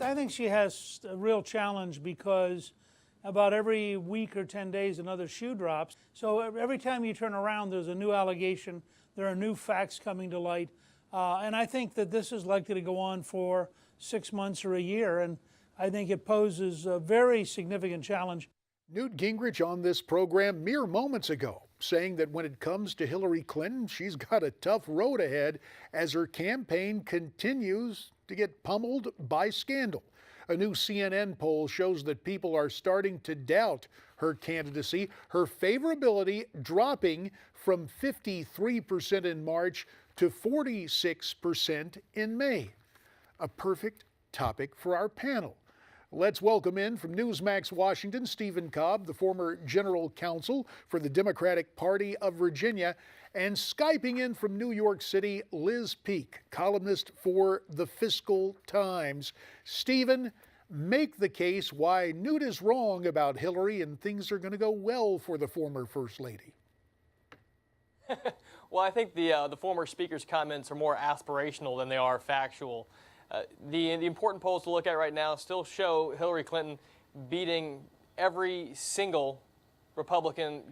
I think she has a real challenge because about every week or 10 days another shoe drops. So every time you turn around there's a new allegation, there are new facts coming to light. And I think that this is likely to go on for 6 months or a year, and I think it poses a very significant challenge. Newt Gingrich on this program mere moments ago, saying that when it comes to Hillary Clinton, she's got a tough road ahead as her campaign continues to get pummeled by scandal. A new CNN poll shows that people are starting to doubt her candidacy, her favorability dropping from 53% in March to 46% in May. A perfect topic for our panel. Let's welcome in from Newsmax Washington, Stephen Cobb, the former general counsel for the Democratic Party of Virginia, and Skyping in from New York City, Liz Peek, columnist for the Fiscal Times. Stephen, make the case why Newt is wrong about Hillary and things are going to go well for the former First Lady. Well, I think the former speaker's comments are more aspirational than they are factual. The important polls to look at right now still show Hillary Clinton beating every single Republican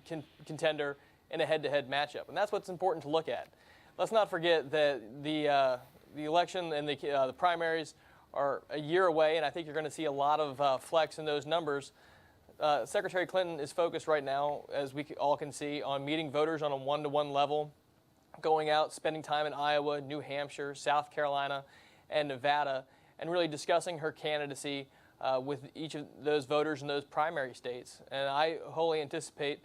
contender in a head-to-head matchup, and that's what's important to look at. Let's not forget that the election and the primaries are a year away, and I think you're going to see a lot of flex in those numbers. Secretary Clinton is focused right now, as we all can see, on meeting voters on a one-to-one level, going out, spending time in Iowa, New Hampshire, South Carolina, and Nevada, and really discussing her candidacy with each of those voters in those primary states. And I wholly anticipate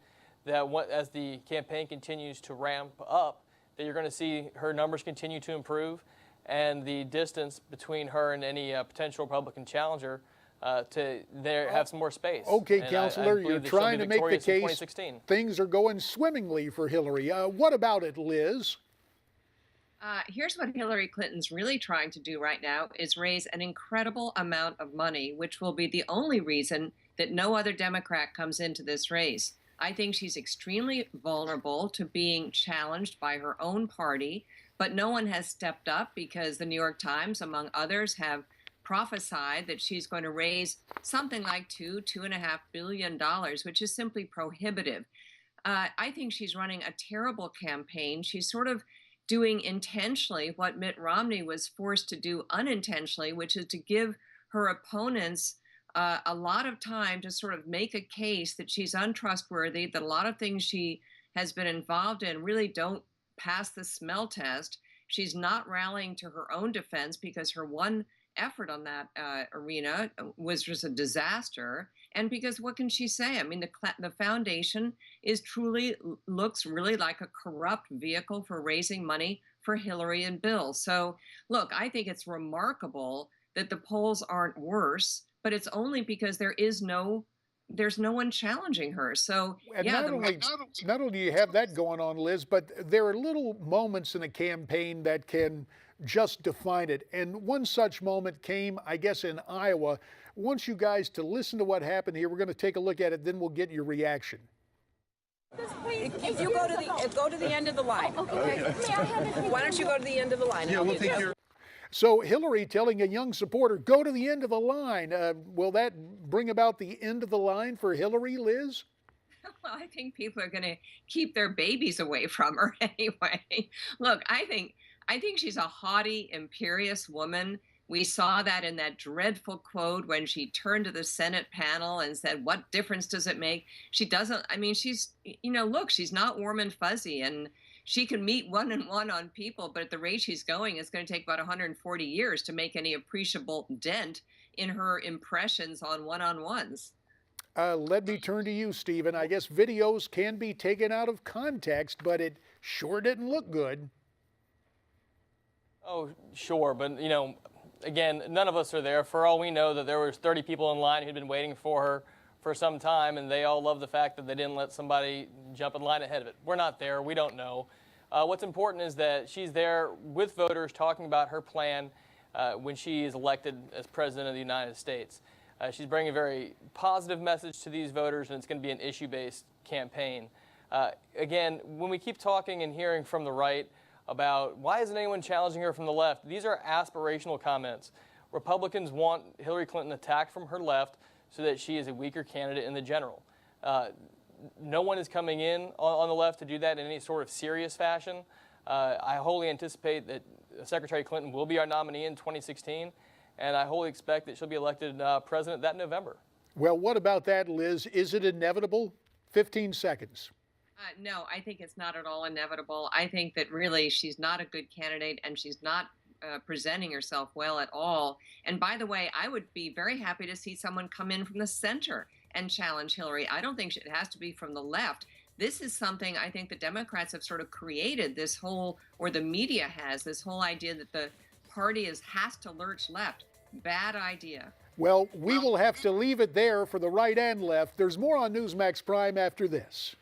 that as the campaign continues to ramp up, that you're going to see her numbers continue to improve and the distance between her and any potential Republican challenger have some more space. Okay, Counselor, you're trying to make the case things are going swimmingly for Hillary. What about it, Liz? Here's what Hillary Clinton's really trying to do right now is raise an incredible amount of money, which will be the only reason that no other Democrat comes into this race. I think she's extremely vulnerable to being challenged by her own party, but no one has stepped up because the New York Times, among others, have prophesied that she's going to raise something like $2.5 billion, which is simply prohibitive. I think she's running a terrible campaign. She's sort of doing intentionally what Mitt Romney was forced to do unintentionally, which is to give her opponents a lot of time to sort of make a case that she's untrustworthy, that a lot of things she has been involved in really don't pass the smell test. She's not rallying to her own defense because her one effort on that arena was just a disaster. And because what can she say? I mean, the foundation looks really like a corrupt vehicle for raising money for Hillary and Bill. So look, I think it's remarkable that the polls aren't worse, but it's only because there's no one challenging her. So and yeah, not only do you have that going on, Liz, but there are little moments in a campaign that can just define it. And one such moment came, I guess, in Iowa. I want you guys to listen to what happened here. We're going to take a look at it, then we'll get your reaction. If you go to the end of the line. Okay. Why don't you go to the end of the line? Yeah, we'll take care. So Hillary telling a young supporter, go to the end of the line. Will that bring about the end of the line for Hillary, Liz? Well, I think people are going to keep their babies away from her anyway. Look, I think she's a haughty, imperious woman. We saw that in that dreadful quote when she turned to the Senate panel and said, what difference does it make? She doesn't, I mean, she's not warm and fuzzy, and she can meet one-on-one on people, but at the rate she's going, it's going to take about 140 years to make any appreciable dent in her impressions on one-on-ones. Let me turn to you, Stephen. I guess videos can be taken out of context, but it sure didn't look good. Oh, sure, but again, none of us are there. For all we know, that there was 30 people in line who'd been waiting for her for some time, and they all love the fact that they didn't let somebody jump in line ahead of it. We're not there. We don't know. What's important is that she's there with voters talking about her plan when she is elected as president of the United States. She's bringing a very positive message to these voters, and it's going to be an issue-based campaign. Again, when we keep talking and hearing from the right about why isn't anyone challenging her from the left, these are aspirational comments. Republicans want Hillary Clinton attacked from her left so that she is a weaker candidate in the general. No one is coming in on the left to do that in any sort of serious fashion. I wholly anticipate that Secretary Clinton will be our nominee in 2016, and I wholly expect that she'll be elected president that November. Well, what about that, Liz? Is it inevitable? 15 seconds. No, I think it's not at all inevitable. I think that really she's not a good candidate, and she's not presenting herself well at all. And by the way, I would be very happy to see someone come in from the center and challenge Hillary. I don't think it has to be from the left. This is something I think the Democrats have sort of created, this whole, or the media has, this whole idea that the party has to lurch left. Bad idea. Well, we will have to leave it there for the right and left. There's more on Newsmax Prime after this.